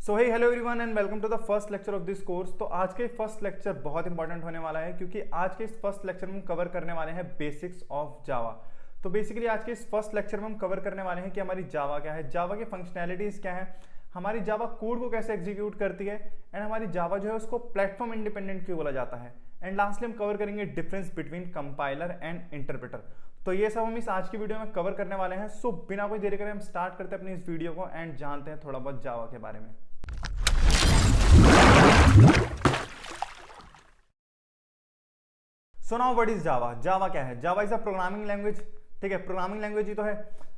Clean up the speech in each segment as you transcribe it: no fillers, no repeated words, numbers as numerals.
So hey hello everyone and welcome to the first lecture of this course. तो आज के first lecture बहुत important होने वाला है क्योंकि आज के इस फर्स्ट लेक्चर में हम कवर करने वाले हैं बेसिक्स ऑफ जावा। तो बेसिकली आज के इस फर्स्ट लेक्चर में हम कवर करने वाले हैं कि हमारी जावा क्या है, जावा की फंक्शनैलिटीज क्या है, हमारी जावा कोड को कैसे एग्जीक्यूट करती है एंड हमारी जावा जो है उसको प्लेटफॉर्म इंडिपेंडेंट क्यों बोला जाता है। एंड लास्टली हम कवर करेंगे difference between compiler and interpreter. तो ये सब हम इस आज की वीडियो में कवर करने वाले हैं। सो बिना कोई देरी करे हम स्टार्ट करते हैं अपनी इस वीडियो को एंड जानते हैं थोड़ा बहुत जावा के बारे में। So now what is Java. Java क्या है? Java is a programming language. ठीक है, प्रोग्रामिंग लैंग्वेज ही तो है,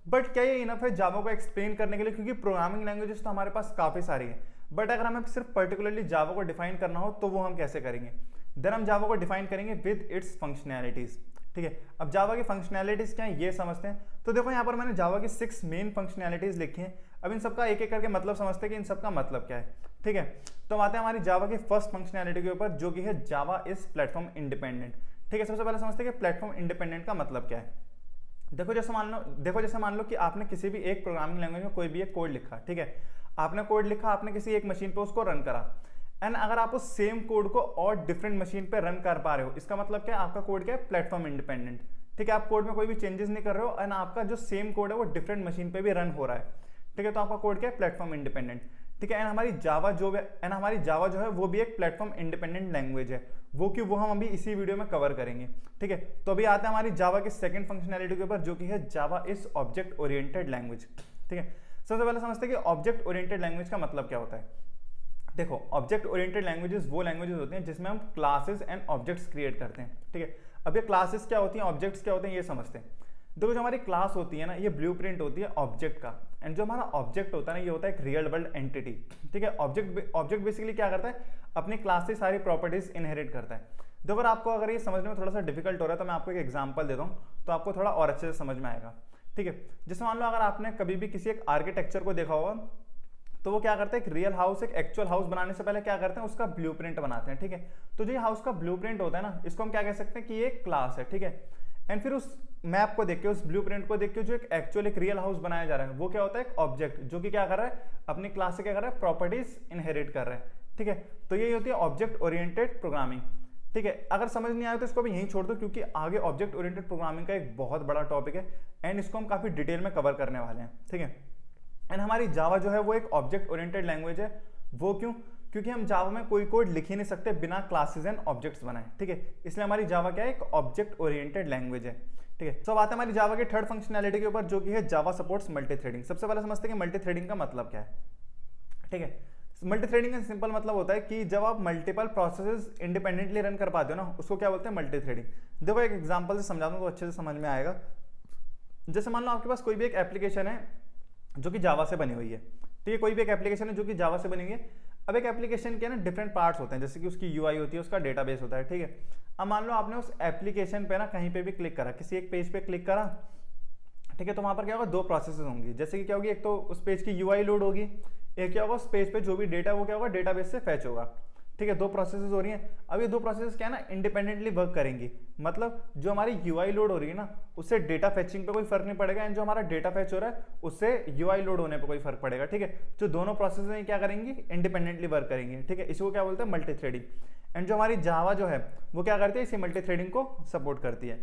बट क्या ये इनफ है जावा को एक्सप्लेन करने के लिए? क्योंकि प्रोग्रामिंग लैंग्वेजेस तो हमारे पास काफी सारी है, बट अगर हमें सिर्फ पर्टिकुलरली जावा को डिफाइन करना हो तो वो हम कैसे करेंगे? देन हम जावा को डिफाइन करेंगे विद इट्स फंक्शनैलिटीज। ठीक है, अब जावा की फंक्शनैलिटीज क्या है ये समझते हैं। तो देखो यहाँ पर मैंने जावा की 6 मेन फंक्शनैलिटीज लिखी हैं। अब इन सबका एक एक करके मतलब समझते हैं कि इन सबका मतलब क्या है। ठीक है, तो आते हैं हमारी जावा की फर्स्ट फंक्शनैलिटी के ऊपर जो कि है जावा इज प्लेटफॉर्म इंडिपेंडेंट। ठीक है, सबसे पहले समझते हैं कि प्लेटफॉर्म इंडिपेंडेंट का मतलब क्या है। देखो जैसे मान लो कि आपने किसी भी एक प्रोग्रामिंग लैंग्वेज में कोई भी एक कोड लिखा। ठीक है, आपने कोड लिखा, आपने किसी एक मशीन पे उसको रन करा एंड अगर आप उस सेम कोड को और डिफरेंट मशीन पे रन कर पा रहे हो, इसका मतलब क्या है? आपका कोड क्या है? Platform independent. ठीक है, आप कोड में कोई भी चेंजेस नहीं कर रहे हो एंड आपका जो सेम कोड है वो डिफरेंट मशीन पे भी रन हो रहा है। ठीक है, तो आपका कोड क्या है? Platform independent. ठीक है, एंड हमारी जावा जो है वो भी एक प्लेटफॉर्म इंडिपेंडेंट लैंग्वेज है। वो क्यों, वो हम अभी इसी वीडियो में कवर करेंगे। ठीक है, तो अभी आते हैं हमारी जावा की सेकंड फंक्शनैलिटी के ऊपर जो कि है Java is object oriented language. ठीक है, सबसे पहले समझते हैं कि ऑब्जेक्ट ओरिएंटेड लैंग्वेज का मतलब क्या होता है। देखो, ऑब्जेक्ट ओरिएंटेड लैंग्वेजेस वो लैंग्वेजेस होती हैं जिसमें हम क्लासेस एंड ऑब्जेक्ट्स क्रिएट करते हैं। ठीक है, अब ये क्लासेस क्या होती हैं, ऑब्जेक्ट्स क्या होते हैं, ये समझते हैं। देखो, जो हमारी क्लास होती है ना, ये ब्लूप्रिंट होती है ऑब्जेक्ट का, एंड जो हमारा ऑब्जेक्ट होता है ना, ये होता है एक रियल वर्ल्ड एंटिटी। ठीक है, ऑब्जेक्ट बेसिकली क्या करता है? अपनी क्लास से सारी प्रॉपर्टीज इनहेरिट करता है। देखो, अगर ये समझने में थोड़ा सा डिफिकल्ट हो रहा है तो मैं आपको एक एग्जांपल देता हूँ तो आपको थोड़ा और अच्छे से समझ में आएगा। ठीक है, जैसे मान लो अगर आपने कभी भी किसी एक आर्किटेक्चर को देखा होगा तो वो क्या करते हैं? एक रियल हाउस, एक एक्चुअल हाउस बनाने से पहले क्या करते हैं? उसका ब्लूप्रिंट बनाते हैं। ठीक है, तो जो ये हाउस का ब्लूप्रिंट होता है ना, इसको हम क्या कह सकते हैं कि ये क्लास है। ठीक है, एंड फिर उस मैप को देख के, उस ब्लूप्रिंट को देख के जो एक रियल हाउस बनाया जा रहा है वो क्या होता है? एक ऑब्जेक्ट, जो कि क्या कर रहा है? अपनी क्लास से क्या कर रहा है? प्रॉपर्टीज इनहेरिट कर रहा है। ठीक है, तो ये होती है ऑब्जेक्ट ओरिएंटेड प्रोग्रामिंग। ठीक है, अगर समझ नहीं आया तो इसको भी यहीं छोड़ दो क्योंकि आगे ऑब्जेक्ट ओरिएंटेड प्रोग्रामिंग का एक बहुत बड़ा टॉपिक है एंड इसको हम काफी डिटेल में कवर करने वाले हैं। ठीक है, एंड हमारी जावा जो है वो एक ऑब्जेक्ट ओरिएंटेड लैंग्वेज है। वो क्यों? क्योंकि हम जावा में कोई कोड लिख ही नहीं सकते बिना क्लासेस एंड ऑब्जेक्ट्स बनाए। ठीक है, इसलिए हमारी जावा क्या है? एक ऑब्जेक्ट ओरिएंटेड लैंग्वेज है। ठीक है, अब आते हैं हमारी जावा की थर्ड फंक्शनैलिटी के ऊपर जो कि है जावा सपोर्ट्स मल्टीथ्रेडिंग। सबसे पहले समझते हैं कि मल्टीथ्रेडिंग का मतलब क्या है। ठीक है, मल्टीथ्रेडिंग का सिंपल मतलब होता है कि जब आप मल्टीपल प्रोसेसेस इंडिपेंडेंटली रन कर पाते हो ना, उसको क्या बोलते हैं? मल्टीथ्रेडिंग। देखो, एक एग्जांपल से समझा दूं तो अच्छे से समझ में आएगा। जैसे मान लो आपके पास कोई भी एक एप्लीकेशन है जो कि जावा से बनी हुई है। ठीक है, कोई भी एक एप्लीकेशन है जो कि जावा से बनी हुई है। अब एक एप्लीकेशन के ना डिफरेंट पार्ट्स होते हैं, जैसे कि उसकी यूआई होती है, उसका डेटाबेस होता है। ठीक है, अब मान लो आपने उस एप्लीकेशन पे ना कहीं पे भी क्लिक करा, किसी एक पेज पे क्लिक करा। ठीक है, तो वहां पर क्या होगा? 2 प्रोसेसेस होंगी। जैसे कि क्या होगी? एक तो उस पेज की यूआई लोड होगी, एक क्या होगा? उस पेज पे जो भी डेटा वो क्या होगा? डेटाबेस से फैच होगा। ठीक है, 2 प्रोसेसेस हो रही हैं। अब ये 2 प्रोसेसेस क्या है ना, इंडिपेंडेंटली वर्क करेंगी। मतलब जो हमारी यूआई लोड हो रही है ना, उससे डेटा फैचिंग पे कोई फर्क नहीं पड़ेगा एंड जो हमारा डेटा फैच हो रहा है उससे यूआई लोड होने पे कोई फर्क पड़ेगा। ठीक है, जो दोनों प्रोसेस हैं क्या करेंगी? इंडिपेंडेंटली वर्क करेंगे। ठीक है, इसको क्या बोलते हैं? मल्टीथ्रेडिंग। एंड जो हमारी जावा जो है वो क्या करती है? इसी मल्टीथ्रेडिंग को सपोर्ट करती है।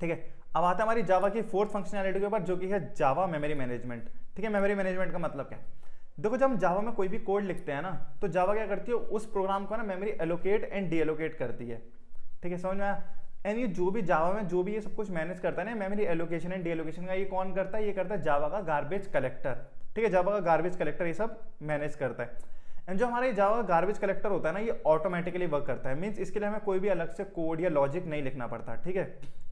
ठीक है, अब आता है हमारी जावा की फोर्थ फंक्शनैलिटी के ऊपर जो कि है जावा मेमोरी मैनेजमेंट। ठीक है, मेमोरी मैनेजमेंट का मतलब क्या है? देखो, जब हम जावा में कोई भी कोड लिखते हैं ना, तो जावा क्या करती है? उस प्रोग्राम को ना memory allocate and D allocate करती है। ठीक है, समझ में आया? एंड ये जो भी जावा में जो भी ये सब कुछ मैनेज करता है ना, memory allocation and D allocation का, ये कौन करता है? ये करता है जावा का गार्बेज कलेक्टर। ठीक है, जावा का गार्बेज कलेक्टर ये सब मैनेज करता है। एंड जो हमारा ये जावा का गार्बेज कलेक्टर होता है ना, ये ऑटोमेटिकली वर्क करता है। मीन्स इसके लिए हमें कोई भी अलग से कोड या लॉजिक नहीं लिखना पड़ता। ठीक है,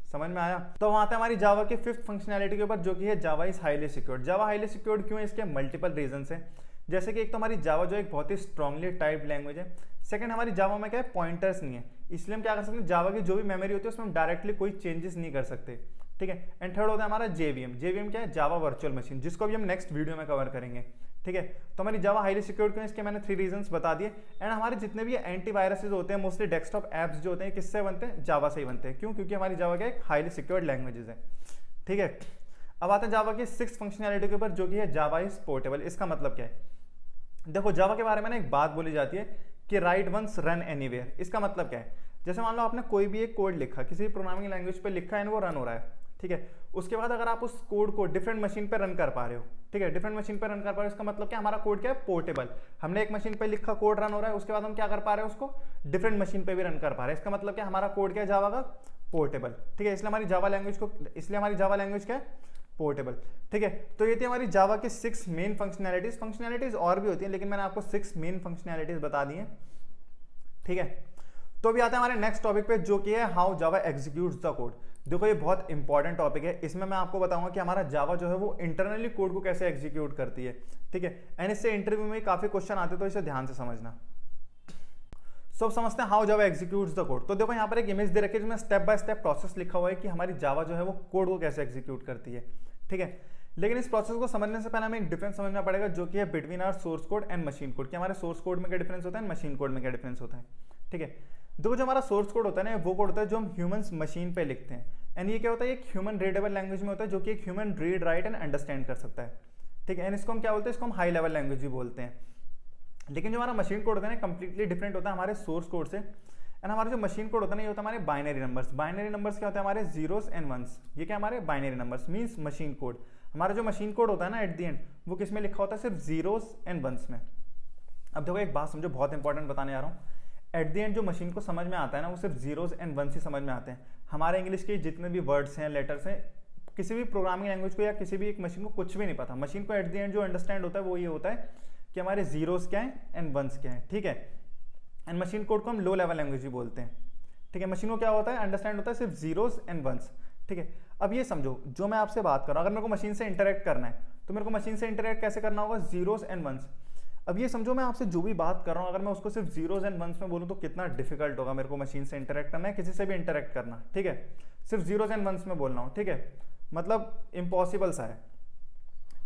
समझ में आया? तो वहां आता है हमारी जावा के फिफ्थ फंक्शनैलिटी के ऊपर जो कि है Java is highly secured. Java highly secured क्यों है? इसके मल्टीपल रीजन है। जैसे कि एक तो हमारी जावा जो एक बहुत ही स्ट्रांगली टाइप्ड लैंग्वेज है। सेकंड, हमारी जावा में क्या है? पॉइंटर्स नहीं है, इसलिए हम क्या कर सकते हैं? जावा की जो भी मेमोरी होती है उसमें हम डायरेक्टली कोई चेंजेस नहीं कर सकते। ठीक है, एंड थर्ड होता है हमारा जेवीएम। जेवीएम क्या है? जावा वर्चुअल मशीन, जिसको भी हम नेक्स्ट वीडियो में कवर करेंगे। ठीक है, तो हमारी जावा हाईली सिक्योर्ड क्यों? इसके मैंने 3 रीजंस बता दिए। एंड हमारे जितने भी एंटीवायरसेस होते हैं, मोस्टली डेस्कटॉप एप्स जो होते हैं, किससे बनते हैं? जावा से ही बनते हैं। क्यों? क्योंकि हमारी जावा क्या एक हाईली सिक्योर्ड लैंग्वेजेस है। ठीक है, अब आते हैं जावा की 6th फंक्शनैलिटी के ऊपर जो कि है जावा इज पोर्टेबल। इसका मतलब क्या है? देखो जावा के बारे में ना एक बात बोली जाती है कि राइट वंस रन एनीवेयर। इसका मतलब क्या है, जैसे मान लो आपने कोई भी एक कोड लिखा, किसी भी प्रोग्रामिंग लैंग्वेज पे लिखा है वो रन हो रहा है, ठीक है। उसके बाद अगर आप उस कोड को डिफरेंट मशीन पे रन कर पा रहे हो, ठीक है, डिफरेंट मशीन पे रन कर पा रहे हो, इसका मतलब क्या, हमारा कोड क्या है, पोर्टेबल। हमने एक मशीन पे लिखा, कोड रन हो रहा है, उसके बाद हम क्या कर पा रहे हैं, उसको डिफरेंट मशीन पे भी रन कर पा रहे हैं। इसका मतलब क्या, हमारा कोड क्या है, जावा का पोर्टेबल, ठीक है। इसलिए हमारी जावा लैंग्वेज क्या है, पोर्टेबल, ठीक है। तो ये थी हमारी जावा की 6 मेन फंक्शनैलिटीज और भी होती हैं, लेकिन मैंने आपको 6 मेन फंक्शनैलिटीज बता दी हैं, ठीक है। तो अभी आते हैं हमारे नेक्स्ट टॉपिक पे, जो कि है how Java executes the code. देखो ये बहुत इंपॉर्टेंट टॉपिक है, इसमें मैं आपको बताऊंगा कि हमारा जावा जो है वो इंटरनली कोड को कैसे एग्जीक्यूट करती है, ठीक है। एंड इससे इंटरव्यू में काफी क्वेश्चन आते हैं, तो इसे ध्यान से समझना। सो अब समझते हैं how Java executes the code. तो देखो यहाँ पर एक इमेज दे रखी है जिसमें स्टेप बाय स्टेप प्रोसेस लिखा हुआ है कि हमारी जावा जो है वो कोड को कैसे एग्जीक्यूट करती है, ठीक है। लेकिन इस प्रोसेस को समझने से पहले हमें एक डिफरेंस समझना पड़ेगा, जो कि है between our source code and machine code, कि हमारे सोर्स कोड में क्या डिफरेंस होता है, मशीन कोड में क्या डिफरेंस होता है, ठीक है। देखो जो हमारा सोर्स कोड होता है ना, वो कोड होता है जो हम ह्यूमंस मशीन पे लिखते हैं, एंड ये क्या होता है, एक ह्यूमन रीडेबल लैंग्वेज में होता है, जो कि एक human read write and understand कर सकता है, ठीक है। एंड इसको हम क्या बोलते हैं, इसको हम हाई लेवल लैंग्वेज भी बोलते हैं। लेकिन जो हमारा मशीन कोड होता है ना, कंप्लीटली डिफरेंट होता है हमारे सोर्स कोड से। एंड हमारा जो मशीन कोड होता है ना, ये होता है हमारे बाइनरी नंबर्स। बाइनरी नंबर्स क्या होते हैं, हमारे जीरोस एंड वंस। ये क्या हमारे binary numbers means machine code. हमारा जो मशीन कोड होता है ना, एट द एंड वो किस में लिखा होता है, सिर्फ जीरोस एंड वंस में। अब देखो एक बात समझो, बहुत इंपॉर्टेंट बताने जा रहा हूँ। एट द एंड जो मशीन को समझ में आता है ना, वो सिर्फ जीरोस एंड वंस ही समझ में आते हैं। हमारे इंग्लिश के जितने भी वर्ड्स हैं, लेटर्स हैं, किसी भी प्रोग्रामिंग लैंग्वेज को या किसी भी एक मशीन को कुछ भी नहीं पता। मशीन को एट द एंड जो अंडरस्टैंड होता है वो ये होता है कि हमारे जीरोस क्या है एंड वंस क्या है, ठीक है। एंड मशीन कोड को हम लो लेवल लैंग्वेज भी बोलते हैं, ठीक है। मशीन को क्या होता है, अंडरस्टैंड होता है सिर्फ जीरोस एंड वंस, ठीक है। अब ये समझो, जो मैं आपसे बात कर रहा हूँ, अगर मेरे को मशीन से इंटरेक्ट करना है, तो मेरे को मशीन से इंटरेक्ट कैसे करना होगा, जीरोस एंड वंस। अब ये समझो, मैं आपसे जो भी बात कर रहा हूँ, अगर मैं उसको सिर्फ जीरोस एंड वंस में बोलूँ तो कितना डिफिकल्ट होगा मेरे को मशीन से इंटरेक्ट करना है, किसी से भी इंटरेक्ट करना, ठीक है। सिर्फ जीरोस एंड वंस में बोलना हो, ठीक है, मतलब इम्पॉसिबल सा है,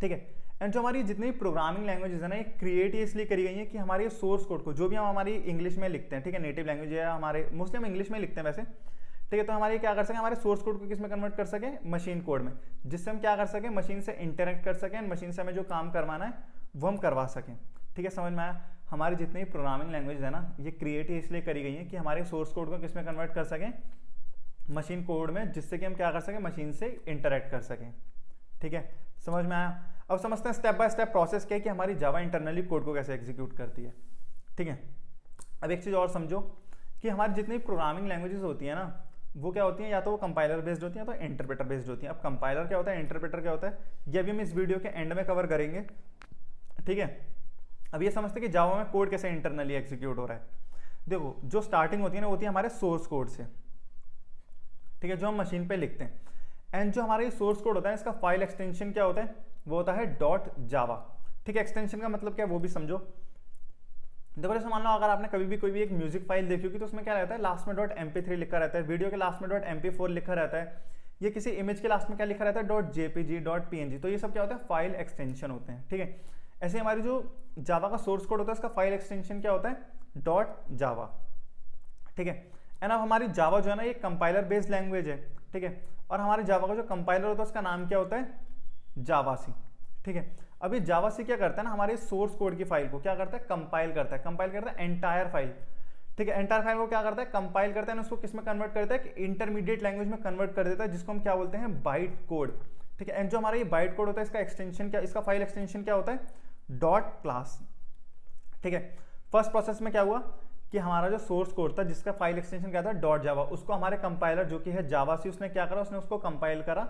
ठीक है। एंड जो हमारी जितनी प्रोग्रामिंग लैंग्वेजेस है ना, ये क्रिएट इसलिए करी गई है कि हमारे सोर्स कोड को, जो भी हम हमारी इंग्लिश में लिखते हैं, ठीक है, नेटिव लैंग्वेज है हमारे, मोस्टली हम इंग्लिश में लिखते हैं वैसे, ठीक है। तो हमारे क्या कर सकें, हमारे सोर्स कोड को किस में कन्वर्ट कर सकें, मशीन कोड में, जिससे हम क्या कर सकें, मशीन से इंटरेक्ट कर सकें, मशीन से हमें जो काम करवाना है वो हम करवा सकें, ठीक है। समझ में आया। हमारी जितनी प्रोग्रामिंग लैंग्वेज है ना, ये क्रिएट इसलिए करी गई है कि हमारे सोर्स कोड को किस में कन्वर्ट कर सकें, मशीन कोड में, जिससे कि हम क्या कर सकें, मशीन से इंटरेक्ट कर सकें, ठीक है। समझ में आया। अब समझते हैं स्टेप बाय स्टेप प्रोसेस क्या है कि हमारी जावा इंटरनली कोड को कैसे एग्जीक्यूट करती है, ठीक है। अब एक चीज़ और समझो कि हमारी जितनी प्रोग्रामिंग लैंग्वेजेस होती है ना, वो क्या होती हैं, या तो वो कंपाइलर बेस्ड होती हैं, तो इंटरप्रेटर बेस्ड होती हैं। अब कंपाइलर क्या होता है, इंटरप्रेटर क्या होता है, ये अभी हम इस वीडियो के एंड में कवर करेंगे, ठीक है। अब ये समझते हैं कि जावा में कोड कैसे इंटरनली एग्जीक्यूट हो रहा है। देखो जो स्टार्टिंग होती है ना, होती है हमारे सोर्स कोड से, ठीक है, जो हम मशीन पे लिखते हैं। एंड जो हमारा ये सोर्स कोड होता है, इसका फाइल एक्सटेंशन क्या होता है, वो होता है डॉट जावा, ठीक है। एक्सटेंशन का मतलब क्या है वो भी समझो। देखो जैसे मान लो अगर आपने कभी भी कोई भी एक म्यूजिक फाइल देखी होगी, तो उसमें क्या रहता है, लास्ट में .mp3 लिखा रहता है, वीडियो के लास्ट में .mp4 लिखा रहता है, ये किसी इमेज के लास्ट में क्या लिखा रहता है, .jpg .png। तो ये सब क्या होता है, फाइल एक्सटेंशन होते हैं, ठीक है। ऐसे हमारी जो जावा का सोर्स कोड होता है, इसका फाइल एक्सटेंशन क्या होता है, .java, ठीक है। एंड अब हमारी जावा जो है ना, ये कंपाइलर बेस्ड लैंग्वेज है, ठीक है। और हमारे जावा का जो कंपाइलर होता है, उसका नाम क्या होता है, जावासी, ठीक है। अब ये जावासी क्या करता है ना, हमारे सोर्स कोड की फाइल को क्या करता है, कंपाइल करता है एंटायर फाइल, ठीक है। एंटायर फाइल को क्या करता है, कंपाइल करता है, उसको किस में कन्वर्ट करता है, इंटरमीडिएट लैंग्वेज में कन्वर्ट कर देता है, जिसको हम क्या बोलते हैं, बाइट कोड, ठीक है। एंड जो हमारा ये बाइट कोड होता है, इसका एक्सटेंशन क्या, इसका फाइल एक्सटेंशन क्या होता है, डॉट क्लास, ठीक है। फर्स्ट प्रोसेस में क्या हुआ कि हमारा जो सोर्स कोड था, जिसका फाइल एक्सटेंशन क्या था, डॉट जावा, उसको हमारे कंपाइलर जो कि है जावासी, उसने क्या करा, उसने उसको कंपाइल करा,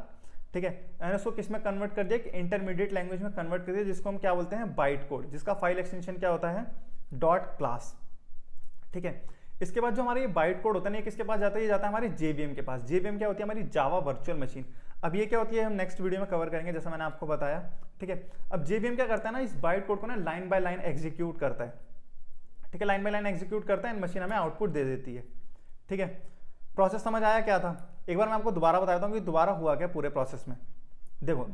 ठीक है। एंड उसको किस में कन्वर्ट कर दिया, कि इंटरमीडिएट लैंग्वेज में कन्वर्ट कर दिया, जिसको हम क्या बोलते हैं, बाइट कोड, जिसका फाइल एक्सटेंशन क्या होता है, डॉट क्लास, ठीक है। इसके बाद जो हमारा ये बाइट कोड होता है, ये किसके पास जाता है, ये जाता है हमारे जेवीएम के पास। जेवीएम क्या होती है, हमारी जावा वर्चुअल मशीन। अब ये क्या होती है, हम नेक्स्ट वीडियो में कवर करेंगे, जैसा मैंने आपको बताया, ठीक है। अब जेवीएम क्या करता है ना, इस बाइट कोड को ना लाइन बाय लाइन एग्जीक्यूट करता है, ठीक है, लाइन बाय लाइन एग्जीक्यूट करता है, मशीन हमें आउटपुट दे देती है, ठीक है। प्रोसेस समझ आया क्या था, एक बार मैं आपको दोबारा बताता हूँ कि दोबारा हुआ क्या पूरे प्रोसेस में। देखो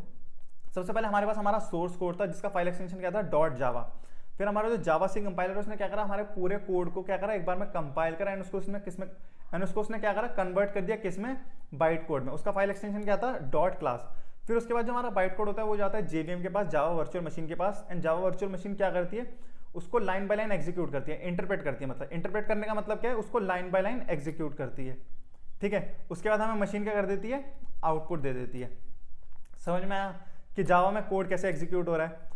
सबसे पहले हमारे पास हमारा सोर्स कोड था, जिसका फाइल एक्सटेंशन क्या था, डॉट जावा। फिर हमारा जो जावासी कंपाइलर है, उसने क्या करा, हमारे पूरे कोड को क्या करा, एक बार में कंपाइल करा, एंड उसको उसमें किसमें, एंड उसको उसने क्या करा, कन्वर्ट कर दिया किसमें, बाइट कोड में। उसका फाइल एक्सटेंशन क्या था, डॉट क्लास। फिर उसके बाद जो हमारा बाइट कोड होता है, वो जाता है जेवीएम के पास, जावा वर्चुअल मशीन के पास, एंड जावा वर्चुअल मशीन क्या करती है, उसको लाइन बाय लाइन एग्जीक्यूट करती है, इंटरप्रेट करती है। मतलब इंटरप्रेट करने का मतलब क्या है, उसको लाइन बाय लाइन एग्जीक्यूट करती है, ठीक है। उसके बाद हमें मशीन क्या कर देती है, आउटपुट दे देती है। समझ में आया कि जावा में कोड कैसे एग्जीक्यूट हो रहा है।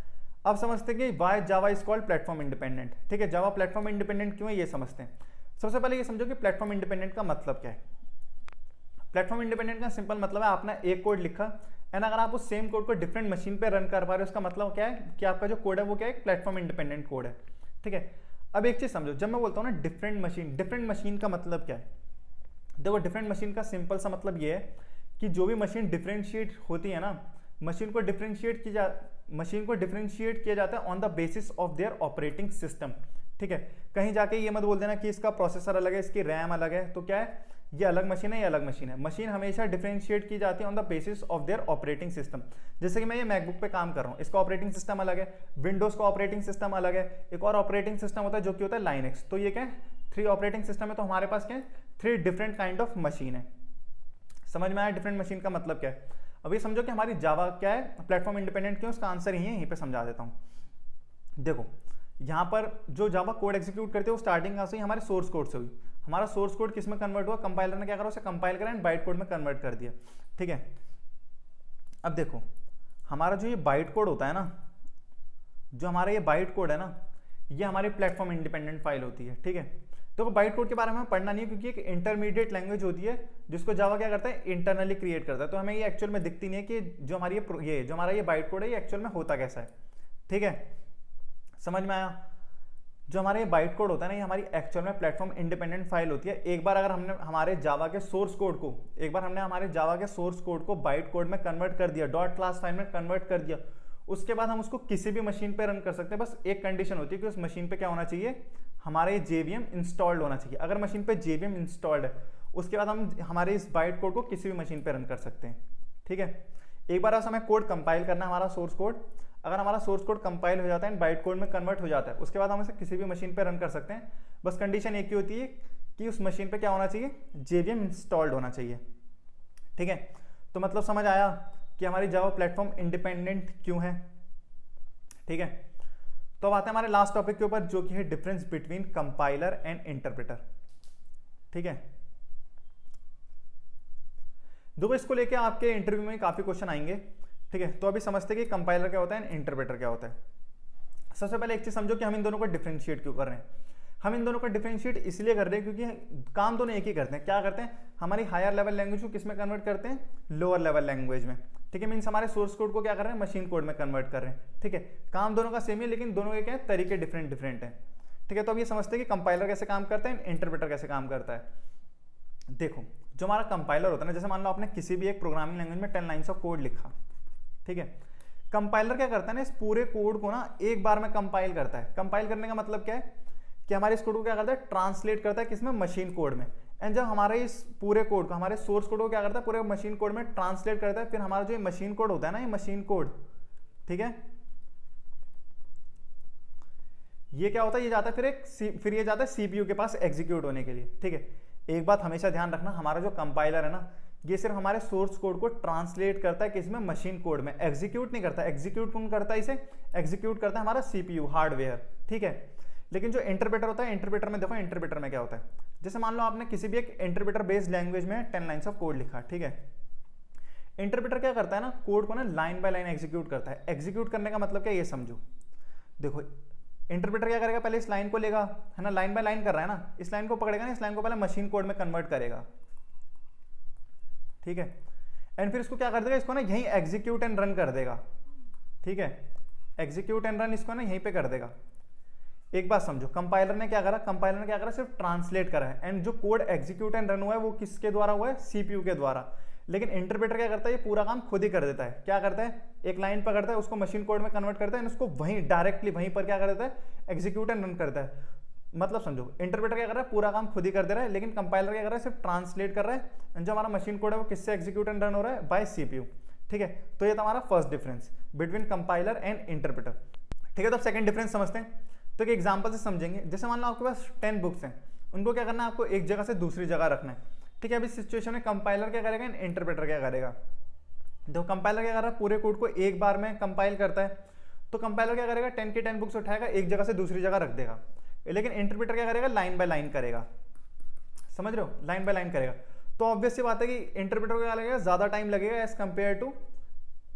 अब समझते हैं कि why Java is called platform independent, ठीक है। जावा प्लेटफॉर्म इंडिपेंडेंट क्यों है ये समझते हैं। सबसे पहले ये समझो कि प्लेटफॉर्म इंडिपेंडेंट का मतलब क्या है। प्लेटफॉर्म इंडिपेंडेंट का सिंपल मतलब है आपने एक कोड लिखा एंड अगर आप उस सेम कोड को डिफरेंट मशीन पे रन कर पा रहे हो, उसका मतलब क्या है कि आपका जो कोड है वो क्या है, प्लेटफॉर्म इंडिपेंडेंट कोड है, ठीक है। अब एक चीज समझो, जब मैं बोलता हूँ ना डिफरेंट मशीन का मतलब क्या है। देखो डिफरेंट मशीन का सिंपल सा मतलब ये है कि जो भी मशीन डिफरेंशिएट होती है ना, मशीन को डिफरेंशिएट किया जाता है on the basis of their operating system, ठीक है। कहीं जाके ये मत बोल देना कि इसका प्रोसेसर अलग है, इसकी रैम अलग है, तो क्या है, ये अलग मशीन है, ये अलग मशीन है। मशीन हमेशा डिफरेंशिएट की जाती है on the basis of their operating system. जैसे कि मैं ये मैकबुक पे काम कर रहा हूँ, इसका ऑपरेटिंग सिस्टम अलग है, विंडोज का ऑपरेटिंग सिस्टम अलग है, एक और ऑपरेटिंग सिस्टम होता है जो कि होता है लाइनक्स। तो ये क्या है, 3 ऑपरेटिंग सिस्टम है, तो हमारे पास क्या है, 3 डिफरेंट काइंड ऑफ मशीन है। समझ में आया डिफरेंट मशीन का मतलब क्या है। अब ये समझो कि हमारी जावा क्या है, प्लेटफॉर्म इंडिपेंडेंट क्यों, उसका आंसर यही है, यहीं पे समझा देता हूँ। देखो यहाँ पर जो जावा कोड एग्जीक्यूट करते हैं वो स्टार्टिंग कहाँ से हमारे सोर्स कोड से हुई। हमारा सोर्स कोड किस में कन्वर्ट हुआ, कंपाइलर ने क्या करा, उसे कंपाइल करा एंड बाइट कोड में कन्वर्ट कर दिया, ठीक है। अब देखो हमारा जो ये बाइट कोड होता है ना, जो हमारा ये बाइट कोड है ना, ये हमारी प्लेटफॉर्म इंडिपेंडेंट फाइल होती है, ठीक है। तो बाइट कोड के बारे में पढ़ना नहीं है क्योंकि एक इंटरमीडिएट लैंग्वेज होती है जिसको जावा क्या करता है, इंटरनली क्रिएट करता है। तो हमें ये एक्चुअल में दिखती नहीं है कि जो हमारी जो हमारा ये बाइट कोड है ये एक्चुअल में होता कैसा है, ठीक है। समझ में आया। जो हमारे ये बाइट कोड होता है ना, ये हमारी एक्चुअल में प्लेटफॉर्म इंडिपेंडेंट फाइल होती है। एक बार अगर हमने हमारे जावा के सोर्स कोड को बाइट कोड में कन्वर्ट कर दिया, डॉट क्लास फाइल में कन्वर्ट कर दिया, उसके बाद हम उसको किसी भी मशीन पे रन कर सकते हैं। बस एक कंडीशन होती है कि उस मशीन पे क्या होना चाहिए, हमारा ये JVM इंस्टॉल्ड होना चाहिए। अगर मशीन पे JVM इंस्टॉल्ड है, उसके बाद हम हमारे इस बाइट कोड को किसी भी मशीन पे रन कर सकते हैं, ठीक है। एक बार हमें कोड कंपाइल करना है, हमारा सोर्स कोड, अगर हमारा सोर्स कोड कंपाइल हो जाता है, बाइट कोड में कन्वर्ट हो जाता है, उसके बाद हम इसे किसी भी मशीन पे रन कर सकते हैं। बस कंडीशन एक ही होती है कि उस मशीन पे क्या होना चाहिए, JVM इंस्टॉल्ड होना चाहिए, ठीक है। तो मतलब समझ आया कि हमारी जावा प्लेटफॉर्म इंडिपेंडेंट क्यों है, ठीक है। तो अब आते हैं हमारे लास्ट टॉपिक के ऊपर जो कि है difference between compiler and interpreter, ठीक है। देखो इसको लेके आपके इंटरव्यू में काफी क्वेश्चन आएंगे, ठीक है। तो अभी समझते हैं कि कंपाइलर क्या होता है, इंटरप्रेटर क्या होता है। सबसे पहले एक चीज समझो कि हम इन दोनों को डिफरेंशिएट क्यों कर रहे हैं। हम इन दोनों को डिफरेंशिएट इसलिए कर रहे हैं क्योंकि काम दोनों एक ही करते हैं। क्या करते हैं, हमारी हायर लेवल लैंग्वेज को किस में कन्वर्ट करते हैं, लोअर लेवल लैंग्वेज में, ठीक है। मीन्स हमारे सोर्स कोड को क्या कर रहे हैं, मशीन कोड में कन्वर्ट कर रहे हैं, ठीक है। काम दोनों का सेम है लेकिन दोनों के क्या है, तरीके डिफरेंट है, ठीक है। तो अब ये समझते हैं कि कंपाइलर कैसे काम करता है, इंटरप्रेटर कैसे काम करता है। देखो जो हमारा कंपाइलर होता है ना, जैसे मान लो आपने किसी भी एक प्रोग्रामिंग लैंग्वेज में 10 लाइन्स ऑफ कोड लिखा, ठीक है। कंपाइलर क्या करता है ना, इस पूरे कोड को ना एक बार में कंपाइल करता है। कंपाइल करने का मतलब क्या है कि हमारे इस कोड को क्या करता है, ट्रांसलेट करता है किसमें, मशीन कोड में। एंड जब हमारे इस पूरे कोड को, हमारे सोर्स कोड को क्या करता है, पूरे मशीन कोड में ट्रांसलेट करता है। फिर हमारा जो मशीन कोड होता है ना, ये मशीन कोड, ठीक है, ये क्या होता है, ये जाता है फिर ये जाता है CPU के पास एग्जीक्यूट होने के लिए, ठीक है। एक बात हमेशा ध्यान रखना, हमारा जो कंपाइलर है ना, ये सिर्फ हमारे सोर्स कोड को ट्रांसलेट करता है किसमें, मशीन कोड में, एग्जीक्यूट नहीं करता। एग्जीक्यूट कौन करता है, इसे एग्जीक्यूट करता है हमारा CPU हार्डवेयर, ठीक है। लेकिन जो इंटरप्रेटर होता है, इंटरप्रेटर में देखो, इंटरप्रेटर में क्या होता है, जैसे मान लो आपने किसी भी एक इंटरप्रेटर बेस्ड लैंग्वेज में 10 लाइन्स ऑफ कोड लिखा, ठीक है। इंटरप्रेटर क्या करता है ना, कोड को ना लाइन बाय लाइन एग्जीक्यूट करता है। एग्जीक्यूट करने का मतलब क्या, ये समझो। देखो इंटरप्रेटर क्या करेगा, पहले इस लाइन को लेगा, है ना, लाइन बाय लाइन कर रहा है ना, इस लाइन को पकड़ेगा ना, इस लाइन को पहले मशीन कोड में कन्वर्ट करेगा, ठीक है। एंड फिर इसको क्या कर देगा, इसको ना यहीं एग्जीक्यूट एंड रन कर देगा, ठीक है। एग्जीक्यूट एंड रन इसको ना यहीं पे कर देगा। एक बात समझो, कंपाइलर ने क्या करा, सिर्फ ट्रांसलेट करा है। एंड जो कोड एग्जीक्यूट एंड रन हुआ है वो किसके द्वारा हुआ है, CPU के द्वारा। लेकिन इंटरप्रेटर क्या करता है, ये पूरा काम खुद ही कर देता है। क्या करता है, एक लाइन पकड़ता है, उसको मशीन कोड में कन्वर्ट करता है, उसको वहीं डायरेक्टली वहीं पर क्या कर देता है, एग्जीक्यूट एंड रन करता है। मतलब समझो, इंटरप्रेटर क्या कर रहा है, पूरा काम खुद ही कर दे रहा है, लेकिन कंपाइलर क्या कर रहा है, सिर्फ ट्रांसलेट कर रहा है। जो हमारा मशीन कोड है वो किससे एग्जीक्यूट एंड रन हो रहा है, बाय CPU, ठीक है। तो ये हमारा first difference between compiler and interpreter, ठीक है। तो सेकंड डिफरेंस समझते हैं। तो एक एग्जांपल से समझेंगे। जैसे मान लो आपके पास 10 बुक्स हैं, उनको क्या करना है, आपको एक जगह से दूसरी जगह रखना है, ठीक है। अभी सिचुएशन में कंपाइलर क्या करेगा, इंटरप्रेटर क्या करेगा। देखो कंपाइलर क्या कर रहा है, पूरे कोड को एक बार में कंपाइल करता है। तो कंपाइलर क्या करेगा, 10 की 10 बुक्स उठाएगा, एक जगह से दूसरी जगह रख देगा। लेकिन इंटरप्रेटर क्या करेगा, लाइन बाय लाइन करेगा। समझ रहे हो, लाइन बाय लाइन करेगा। तो ऑब्वियस सी बात है कि इंटरप्रेटर को क्या लगेगा, ज्यादा टाइम लगेगा एज कंपेयर टू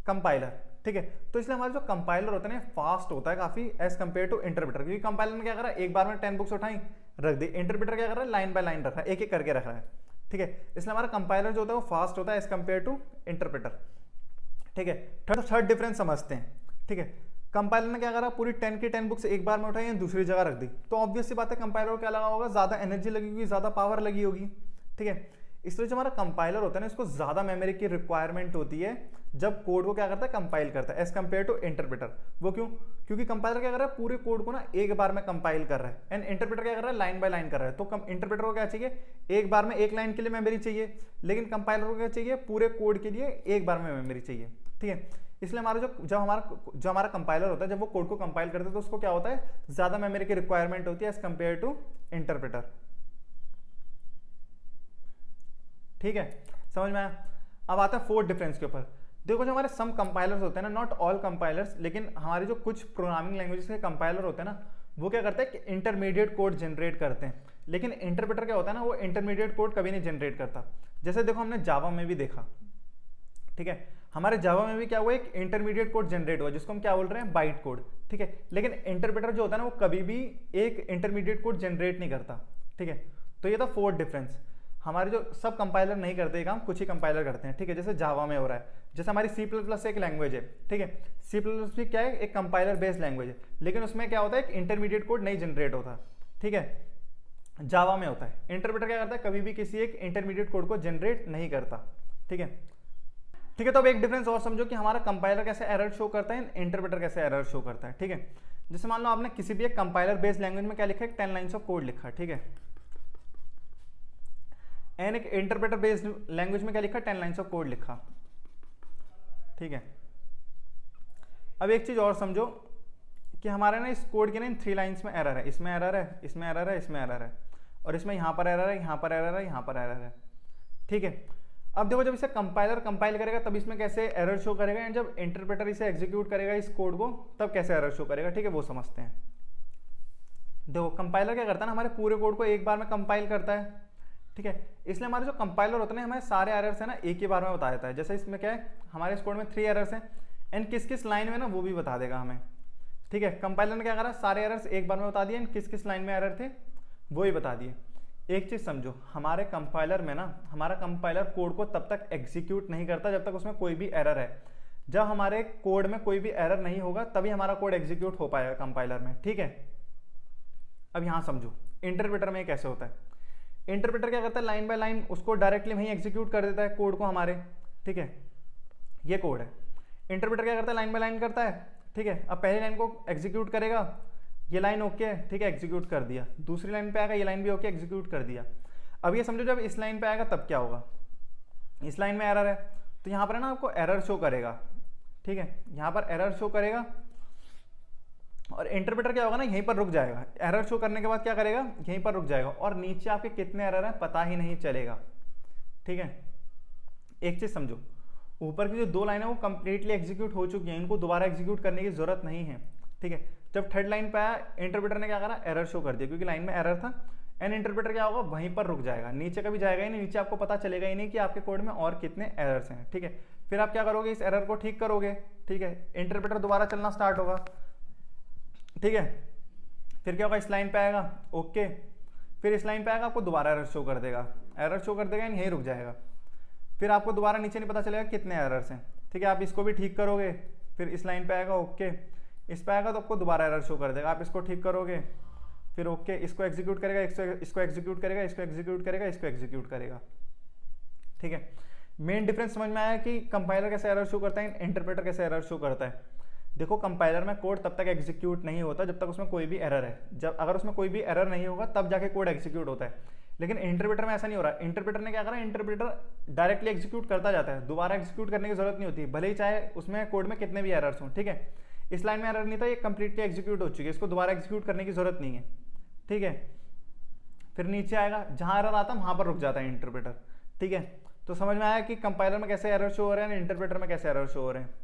कंपाइलर। ठीक है, तो इसलिए हमारा जो कंपाइलर होता है ना फास्ट होता है काफी एज कंपेयर टू इंटरप्रेटर, क्योंकि कंपाइलर ने क्या करा, एक बार में 10 बुक्स उठाई रख दी। इंटरप्रेटर क्या कर रहा है, लाइन बाय लाइन रख रहा है, एक एक करके रख रहा है। ठीक है, इसलिए हमारा कंपाइलर जो होता है वो फास्ट होता है एज कंपेयर टू इंटरप्रेटर। ठीक है, थर्ड डिफरेंस समझते हैं। ठीक है, कंपाइलर ने क्या करा, पूरी 10 की 10 बुक्स एक बार में उठाई, दूसरी जगह रख दी। तो ऑब्वियस सी बात है कंपाइलर को क्या लगा होगा, ज्यादा एनर्जी लगी होगी, ज्यादा पावर लगी होगी। ठीक है, इसलिए जो हमारा कंपाइलर होता है ना, इसको ज्यादा मेमोरी की रिक्वायरमेंट होती है जब कोड को क्या करता है, कंपाइल करता है एज कंपेयर टू इंटरप्रेटर। वो क्यों, क्योंकि कंपाइलर क्या कर रहा है, पूरे कोड को ना एक बार में कंपाइल कर रहा है, एंड इंटरप्रेटर क्या कर रहा है, लाइन बाय लाइन कर रहा है। तो इंटरप्रेटर को क्या चाहिए, एक बार में एक लाइन के लिए मेमोरी चाहिए, लेकिन कंपाइलर को क्या चाहिए, पूरे कोड के लिए एक बार में मेमोरी चाहिए। ठीक है, इसलिए हमारा जो हमारा कंपाइलर होता है, जब वो कोड को कंपाइल करते हैं तो उसको क्या होता है, ज्यादा मेमोरी की रिक्वायरमेंट होती है एज कंपेयर टू इंटरप्रेटर। ठीक है, समझ में आया। अब आता है फोर्थ डिफरेंस के ऊपर। देखो, जो हमारे सम कंपाइलर्स होते हैं ना, नॉट ऑल कंपाइलर्स, लेकिन हमारे जो कुछ प्रोग्रामिंग लैंग्वेजेस के कंपाइलर होते हैं ना, वो क्या करते हैं कि इंटरमीडिएट कोड जनरेट करते हैं। लेकिन इंटरप्रेटर क्या होता है ना, वो इंटरमीडिएट कोड कभी नहीं जनरेट करता। जैसे देखो, हमने जावा में भी देखा। ठीक है, हमारे जावा में भी क्या हुआ, एक इंटरमीडिएट कोड जनरेट हुआ जिसको हम क्या बोल रहे हैं, बाइट कोड। ठीक है, लेकिन इंटरप्रेटर जो होता है ना, वो कभी भी एक इंटरमीडिएट कोड जनरेट नहीं करता। ठीक है, तो ये था फोर्थ डिफरेंस। हमारे जो सब कंपाइलर नहीं करते काम, कुछ ही कंपाइलर करते हैं। ठीक है, जैसे जावा में हो रहा है, जैसे हमारी C++ एक लैंग्वेज है। ठीक है, C++ भी क्या है, एक कंपाइलर बेस्ड लैंग्वेज है, लेकिन उसमें क्या होता है, एक इंटरमीडिएट कोड नहीं जनरेट होता। ठीक है, जावा में होता है। इंटरप्रेटर क्या करता है, कभी भी किसी एक इंटरमीडिएट कोड को जनरेट नहीं करता। ठीक है, ठीक है, तो अब एक डिफरेंस और समझो कि हमारा कंपाइलर कैसे एरर शो करता है, इंटरप्रेटर कैसे एरर शो करता है। ठीक है, जैसे मान लो आपने किसी भी एक कंपाइलर बेस्ड लैंग्वेज में क्या लिखा है, 10 लाइन्स ऑफ कोड लिखा। ठीक है, एंड एक इंटरप्रेटर बेस्ड लैंग्वेज में क्या लिखा, 10 लाइन्स ऑफ कोड लिखा। ठीक है, अब एक चीज और समझो कि हमारे ना इस कोड के ना इन 3 लाइन्स में एरर है, इसमें एरर है, इसमें एरर है, इसमें एरर है, और इसमें यहां पर एरर है, यहां पर एरर है, यहां पर एरर है। ठीक है, अब देखो, जब इसे कंपाइलर कंपाइल करेगा तब इसमें कैसे एरर शो करेगा, एंड जब इंटरप्रेटर इसे एग्जीक्यूट करेगा इस कोड को, तब कैसे एरर शो करेगा। ठीक है, वो समझते हैं। देखो, कंपाइलर क्या करता है ना, हमारे पूरे कोड को एक बार में कंपाइल करता है। ठीक है, इसलिए हमारे जो कंपाइलर होते हैं हमें सारे एरर्स है ना एक ही बार में बता देता है। जैसे इसमें क्या है, हमारे इस कोड में 3 एरर्स हैं, एंड किस किस लाइन में ना वो भी बता देगा हमें। ठीक है, कंपाइलर ने क्या करा, सारे एरर्स एक बार में बता दिए, एंड किस किस लाइन में एरर थे वो ही बता दिए। एक चीज समझो, हमारे कंपाइलर में ना, हमारा कंपाइलर कोड को तब तक एग्जीक्यूट नहीं करता जब तक उसमें कोई भी एरर है। जब हमारे कोड में कोई भी एरर नहीं होगा तभी हमारा कोड एग्जीक्यूट हो पाएगा कंपाइलर में। ठीक है, अब यहां समझो इंटरप्रेटर में कैसे होता है। इंटरप्रेटर क्या करता है, लाइन बाय लाइन उसको डायरेक्टली वहीं एग्जीक्यूट कर देता है कोड को हमारे। ठीक है, ये कोड है। इंटरप्रेटर क्या करता है, लाइन बाय लाइन करता है। ठीक है, अब पहली लाइन को एग्जीक्यूट करेगा, ये लाइन ओके है, ठीक है, एग्जीक्यूट कर दिया। दूसरी लाइन पे आएगा, ये लाइन भी ओके, एग्जीक्यूट कर दिया। अब ये समझो, जब इस लाइन पे आएगा तब क्या होगा, इस लाइन में एरर है तो यहाँ पर है ना आपको एरर शो करेगा। ठीक है, यहाँ पर एरर शो करेगा, और इंटरप्रेटर क्या होगा ना, यहीं पर रुक जाएगा। एरर शो करने के बाद क्या करेगा, यहीं पर रुक जाएगा, और नीचे आपके कितने एरर हैं पता ही नहीं चलेगा। ठीक है, एक चीज समझो, ऊपर की जो 2 लाइन है वो कंप्लीटली एग्जीक्यूट हो चुकी है, इनको दोबारा एग्जीक्यूट करने की जरूरत नहीं है। ठीक है, जब थर्ड लाइन पे आया, इंटरप्रेटर ने क्या करा, एरर शो कर दिया, क्योंकि लाइन में एरर था, एंड इंटरप्रेटर क्या होगा, वहीं पर रुक जाएगा, नीचे कभी जाएगा ही नहीं, नीचे आपको पता चलेगा ही नहीं कि आपके कोड में और कितने एरर्स हैं। ठीक है, फिर आप क्या करोगे, इस एरर को ठीक करोगे। ठीक है, इंटरप्रेटर दोबारा चलना स्टार्ट होगा। ठीक है, फिर क्या होगा, इस लाइन पे आएगा ओके, फिर इस लाइन पे आएगा, आपको दोबारा एरर शो कर देगा, एरर शो कर देगा, यहीं रुक जाएगा। फिर आपको दोबारा नीचे नहीं पता चलेगा कितने एरर्स हैं। ठीक है, आप इसको भी ठीक करोगे, फिर इस लाइन पे आएगा ओके, इस पे आएगा तो आपको दोबारा एरर शो कर देगा, आप इसको ठीक करोगे, फिर ओके, इसको एग्जीक्यूट करेगा, इसको एग्जीक्यूट करेगा, इसको एग्जीक्यूट करेगा, इसको एग्जीक्यूट करेगा। ठीक है, मेन डिफरेंस समझ में आया कि कंपाइलर कैसे एरर शो करता है, इंटरप्रेटर कैसे एरर शो करता है। देखो, कंपाइलर में कोड तब तक एग्जीक्यूट नहीं होता जब तक उसमें कोई भी एरर है। जब अगर उसमें कोई भी एरर नहीं होगा तब जाके कोड एग्जीक्यूट होता है, लेकिन इंटरप्रेटर में ऐसा नहीं हो रहा। इंटरप्रेटर ने क्या करा, इंटरप्रेटर डायरेक्टली एग्जीक्यूट करता जाता है, दोबारा एग्जीक्यूट करने की जरूरत नहीं होती, भले ही चाहे उसमें कोड में कितने भी एरर्स हों। ठीक है, इस लाइन में एरर नहीं था, ये कंप्लीटली एग्जीक्यूट हो चुकी है, इसको दोबारा एग्जीक्यूट करने की जरूरत नहीं है। ठीक है, फिर नीचे आएगा, जहां एरर आता है वहां पर रुक जाता है इंटरप्रेटर। ठीक है, तो समझ में आया कि कंपाइलर में कैसे एरर शो हो रहे हैं, इंटरप्रेटर में कैसे एरर शो हो रहे हैं।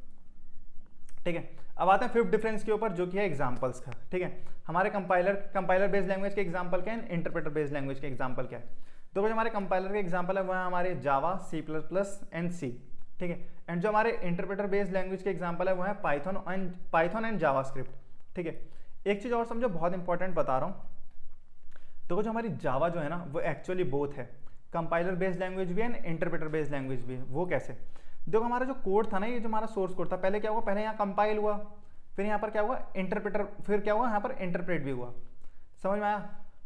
ठीक है। अब आते हैं फिफ्थ डिफरेंस के ऊपर, जो कि है एग्जांपल्स का। ठीक है, हमारे कंपाइलर बेस्ड लैंग्वेज के एग्जांपल क्या है, इंटरप्रेटर बेस्ड लैंग्वेज के एग्जांपल क्या है। तो जो हमारे कंपाइलर के एग्जांपल है वो है हमारे जावा, सी प्लस प्लस एंड सी। ठीक है, एंड जो हमारे इंटरप्रेटर बेस्ड लैंग्वेज के एग्जांपल है वो है पाइथन एंड जावास्क्रिप्ट। ठीक है, एक चीज और समझो, बहुत इंपॉर्टेंट बता रहा हूँ। तो जो हमारी जावा जो है ना वो एक्चुअली बोथ है, कंपाइलर बेस्ड लैंग्वेज भी है एंड इंटरप्रेटर बेस्ड लैंग्वेज भी है। वो कैसे, देखो हमारा जो कोड था ना, ये जो हमारा सोर्स कोड था, पहले क्या हुआ, पहले यहाँ कंपाइल हुआ, फिर यहाँ पर क्या हुआ इंटरप्रेटर, फिर क्या हुआ यहाँ पर इंटरप्रेट भी हुआ। समझ में आया।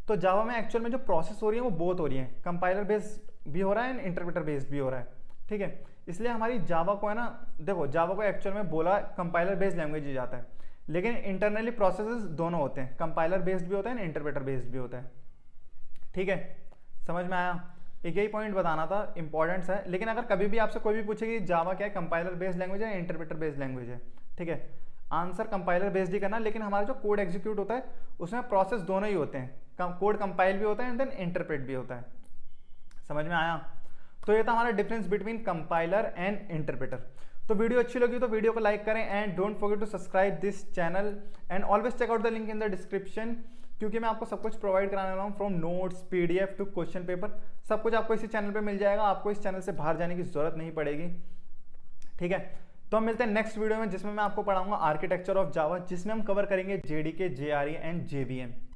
तो जावा में एक्चुअल में जो प्रोसेस हो रही है वो बोथ हो रही है, कंपाइलर बेस्ड भी हो रहा है एंड इंटरप्रेटर बेस्ड भी हो रहा है। ठीक है, इसलिए हमारी जावा को है ना, देखो जावा को एक्चुअल में बोला कंपाइलर बेस्ड लैंग्वेज ही जाता है, लेकिन इंटरनली प्रोसेसेस दोनों होते हैं, कंपाइलर बेस्ड भी होता है इंटरप्रेटर बेस्ड भी होता है। ठीक है, समझ में आया। एक यही पॉइंट बताना था, इंपॉर्टेंट है। लेकिन अगर कभी भी आपसे कोई भी पूछे कि जावा क्या है, कंपाइलर बेस्ड लैंग्वेज है इंटरप्रेटर बेस्ड लैंग्वेज है, ठीक है, आंसर कंपाइलर बेस्ड ही करना। लेकिन हमारा जो कोड एग्जीक्यूट होता है उसमें प्रोसेस दोनों ही होते हैं, कोड कंपाइल भी होता है एंड देन इंटरप्रेट भी होता है। समझ में आया। तो ये था हमारा difference between compiler and interpreter. तो वीडियो अच्छी लगी तो वीडियो को लाइक करें and don't forget to subscribe this channel and always check out the link in the description, क्योंकि मैं आपको सब कुछ प्रोवाइड कराने वाला हूँ, from notes, PDF to question paper, सब कुछ आपको इसी चैनल पे मिल जाएगा। आपको इस चैनल से बाहर जाने की जरूरत नहीं पड़ेगी। ठीक है, तो हम मिलते हैं नेक्स्ट वीडियो में, जिसमें मैं आपको पढ़ाऊंगा आर्किटेक्चर ऑफ जावा, जिसमें हम कवर करेंगे जेडीके, जेआरई एंड जेवीएम।